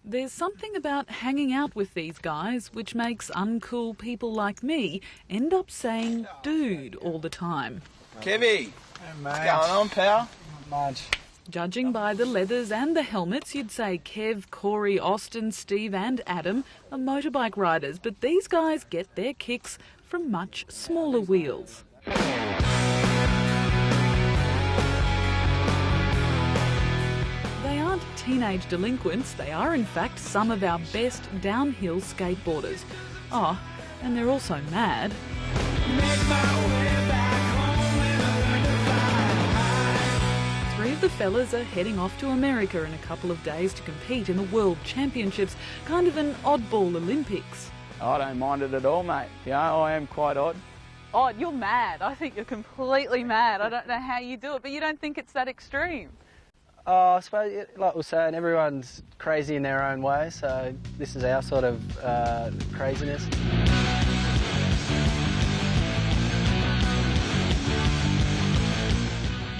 There's something about hanging out with these guys which makes uncool people like me end up saying dude all the time. Kevy, what's going on, pal? Not much. Judging by the leathers and the helmets, you'd say Kev, Corey, Austin, Steve and Adam are motorbike riders, but these guys get their kicks from much smaller wheels. They aren't teenage delinquents, they are in fact some of our best downhill skateboarders. Oh, and they're also mad. Three of the fellas are heading off to America in a couple of days to compete in the World Championships, kind of an oddball Olympics. I don't mind it at all, mate. Yeah, I am quite odd. Odd? You're mad. I think you're completely mad. I don't know how you do it, but you don't think it's that extreme? I suppose, like we're saying, everyone's crazy in their own way, so this is our sort of craziness.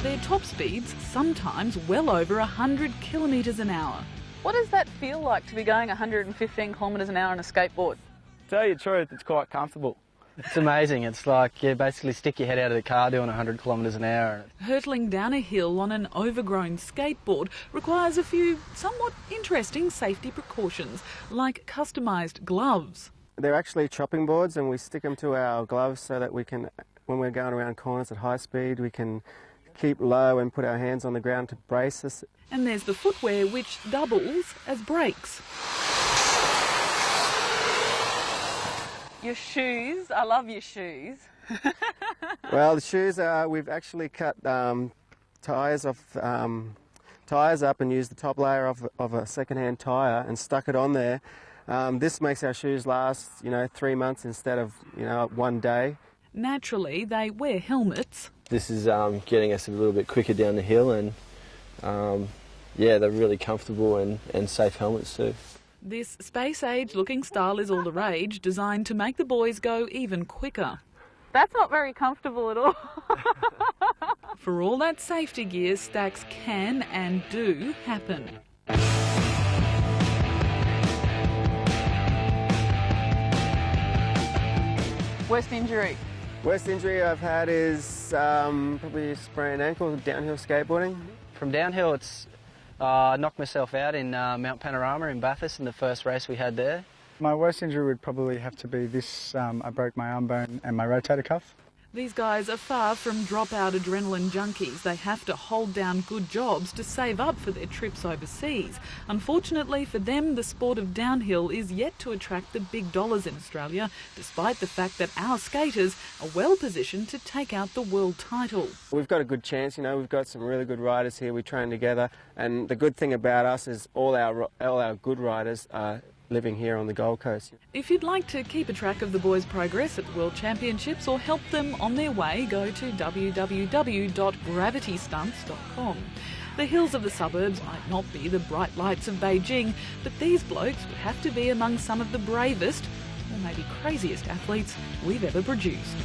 Their top speeds sometimes well over 100 kilometres an hour. What does that feel like to be going 115 kilometres an hour on a skateboard? To tell you the truth, it's quite comfortable. It's amazing. It's like you basically stick your head out of the car doing 100 kilometres an hour. Hurtling down a hill on an overgrown skateboard requires a few somewhat interesting safety precautions, like customised gloves. They're actually chopping boards, and we stick them to our gloves so that we can, when we're going around corners at high speed, we can keep low and put our hands on the ground to brace us. And there's the footwear, which doubles as brakes. Your shoes. I love your shoes. Well, the shoes, we've actually cut tyres up and used the top layer of a second-hand tyre and stuck it on there. This makes our shoes last, 3 months instead of, 1 day. Naturally, they wear helmets. This is getting us a little bit quicker down the hill, and yeah, they're really comfortable and safe helmets too. This space-age looking style is all the rage, designed to make the boys go even quicker. That's not very comfortable at all. For all that safety gear, stacks can and do happen. Worst injury? Worst injury I've had is probably a sprained ankle, downhill skateboarding. From downhill, it's I knocked myself out in Mount Panorama in Bathurst in the first race we had there. My worst injury would probably have to be this. I broke my arm bone and my rotator cuff. These guys are far from drop-out adrenaline junkies. They have to hold down good jobs to save up for their trips overseas. Unfortunately for them, the sport of downhill is yet to attract the big dollars in Australia, despite the fact that our skaters are well positioned to take out the world title. We've got a good chance, we've got some really good riders here. We train together, and the good thing about us is all our good riders are living here on the Gold Coast. If you'd like to keep a track of the boys' progress at the World Championships or help them on their way, go to www.gravitystunts.com. The hills of the suburbs might not be the bright lights of Beijing, but these blokes would have to be among some of the bravest, or maybe craziest athletes we've ever produced.